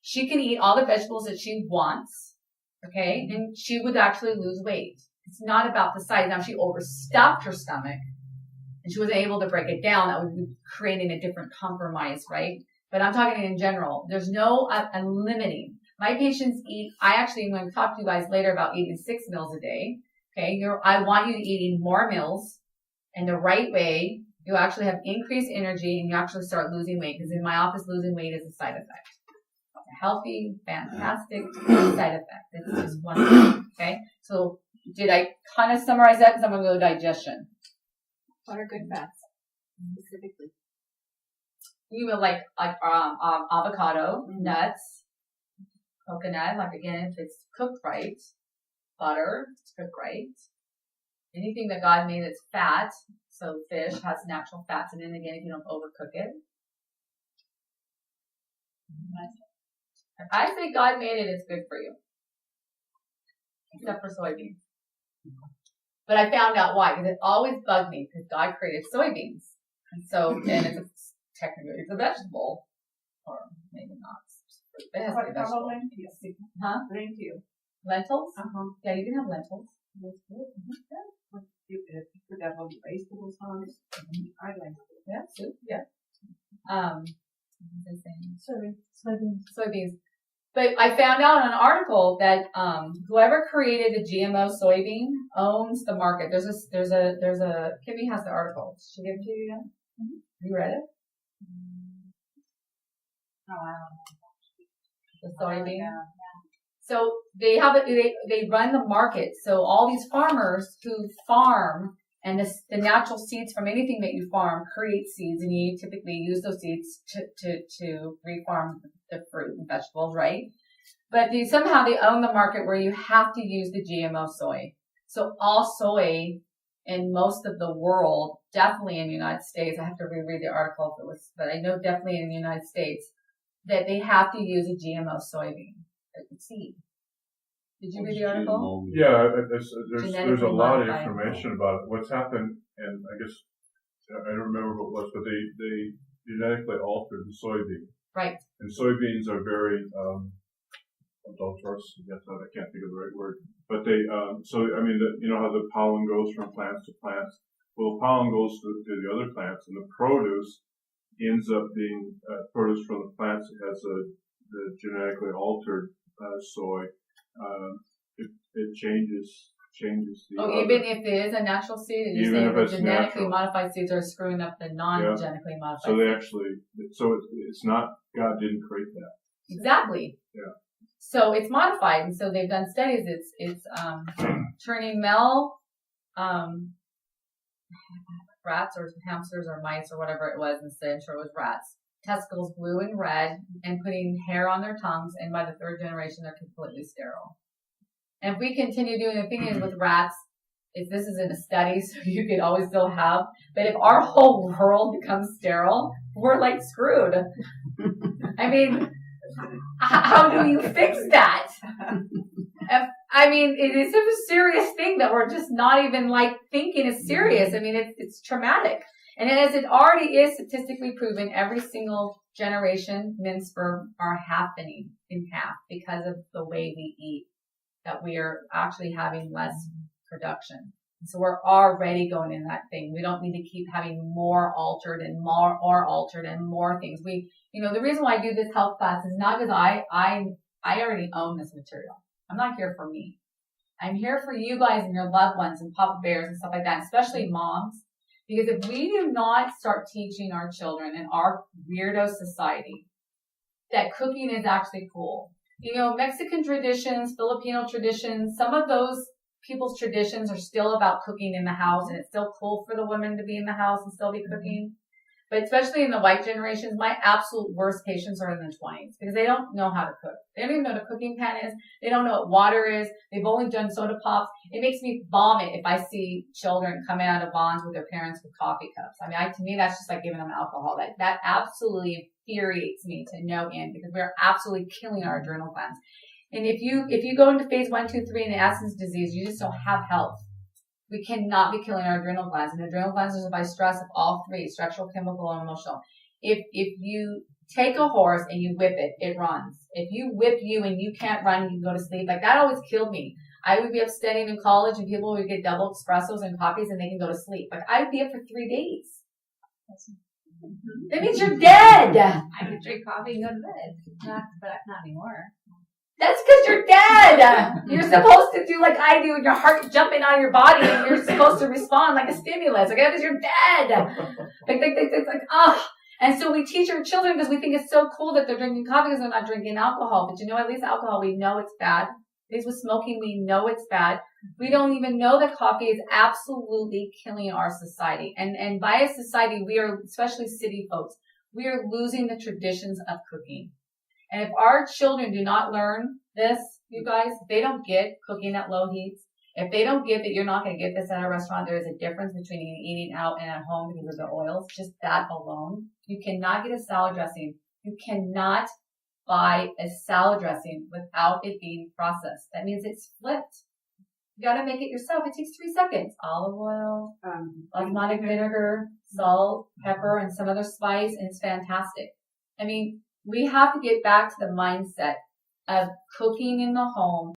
She can eat all the vegetables that she wants, okay? And she would actually lose weight. It's not about the size. Now, if she overstuffed her stomach and she wasn't able to break it down, that would be creating a different compromise, right? But I'm talking in general. There's no limiting. My patients eat, I'm going to talk to you guys later about eating 6 meals a day, okay? I want you to eating more meals in the right way. You actually have increased energy and you actually start losing weight, because in my office, losing weight is a side effect. It's a healthy, fantastic side effect. It's just one thing, okay? So did I kind of summarize that? Because I'm going to go digestion. What are good fats specifically? You will like avocado, nuts, coconut, like again, if it's cooked right, butter, it's cooked right. Anything that God made that's fat, so fish has natural fats in it, again, if you don't overcook it. If I say God made it, it's good for you. Except for soybeans. But I found out why, because it always bugged me, because God created soybeans. And so, and technically it's a vegetable. Or maybe not. It has to be a vegetable. Huh? Lentils? Yeah, you can have lentils. You put that on vegetables on it. I like it. Yeah, soup, yeah. Soybeans. But I found out in an article that whoever created the GMO soybean owns the market. There's a Kimmy has the article. Did she give it to you yet? Mm-hmm. You read it? Oh, wow. The soybean. Yeah. So they run the market. So all these farmers who farm and the natural seeds from anything that you farm create seeds, and you typically use those seeds to refarm the fruit and vegetables, right? But somehow they own the market where you have to use the GMO soy. So all soy in most of the world, definitely in the United States, I have to reread the article if it was, but I know definitely in the United States that they have to use a GMO soybean seed. Did you read the article? Yeah, there's a lot of information about it. What's happened, and I guess I don't remember what it was, but they genetically altered the soybean. Right. And soybeans are very adulterous. I can't think of the right word. But they, you know how the pollen goes from plants to plants. Well, the pollen goes to the other plants, and the produce ends up being produce from the plants that has the genetically altered soy. It changes the. Even if it is a natural seed, even if it's genetically natural. Modified seeds are screwing up the non-genetically modified. So they actually, it's not, God didn't create that. Exactly. Yeah. So it's modified, and so they've done studies. It's turning male rats or hamsters or mice or whatever it was, instead, I'm sure it was rats, testicles blue and red, and putting hair on their tongues, and by the 3rd generation they're completely sterile. And if we continue doing the thing is with rats, if this isn't a study, so you could always still have, but if our whole world becomes sterile, we're like screwed. I mean, how do you fix that? It is a serious thing that we're just not even like thinking is serious. I mean, it's traumatic. And as it already is statistically proven, every single generation, men's sperm are happening in half because of the way we eat, that we are actually having less production. So we're already going in that thing. We don't need to keep having more altered and more altered and more things. The reason why I do this health class is not because I already own this material. I'm not here for me. I'm here for you guys and your loved ones and Papa Bears and stuff like that, especially moms. Because if we do not start teaching our children in our weirdo society that cooking is actually cool. Mexican traditions, Filipino traditions, some of those people's traditions are still about cooking in the house, and it's still cool for the women to be in the house and still be cooking. But especially in the white generations, my absolute worst patients are in their 20s because they don't know how to cook. They don't even know what a cooking pan is. They don't know what water is. They've only done soda pops. It makes me vomit if I see children coming out of bonds with their parents with coffee cups. To me, that's just like giving them alcohol. That absolutely infuriates me to no end because we're absolutely killing our adrenal glands. And if you go into phase 1, 2, 3 in the Addison's disease, you just don't have health. We cannot be killing our adrenal glands. And adrenal glands are by stress of all three, structural, chemical, and emotional. If you take a horse and you whip it, it runs. If you whip you and you can't run, you can go to sleep. Like that always killed me. I would be up studying in college and people would get double espressos and coffees and they can go to sleep. Like I'd be up for 3 days. That means you're dead. I could drink coffee and go to bed. But not anymore. That's because you're dead. You're supposed to do like I do, and your heart jumping out of your body, and you're supposed to respond like a stimulus. Okay, because you're dead. It's like And so we teach our children because we think it's so cool that they're drinking coffee because they're not drinking alcohol. But you know, at least alcohol, we know it's bad. At least with smoking, we know it's bad. We don't even know that coffee is absolutely killing our society. And by a society, we are, especially city folks, we are losing the traditions of cooking. And if our children do not learn this, you guys, they don't get cooking at low heats. If they don't get that you're not going to get this at a restaurant, there is a difference between eating out and at home because of the oils. Just that alone. You cannot get a salad dressing. You cannot buy a salad dressing without it being processed. That means it's flipped. You got to make it yourself. It takes 3 seconds. Olive oil, osmotic vinegar, salt, pepper, and some other spice, and it's fantastic. I mean, we have to get back to the mindset of cooking in the home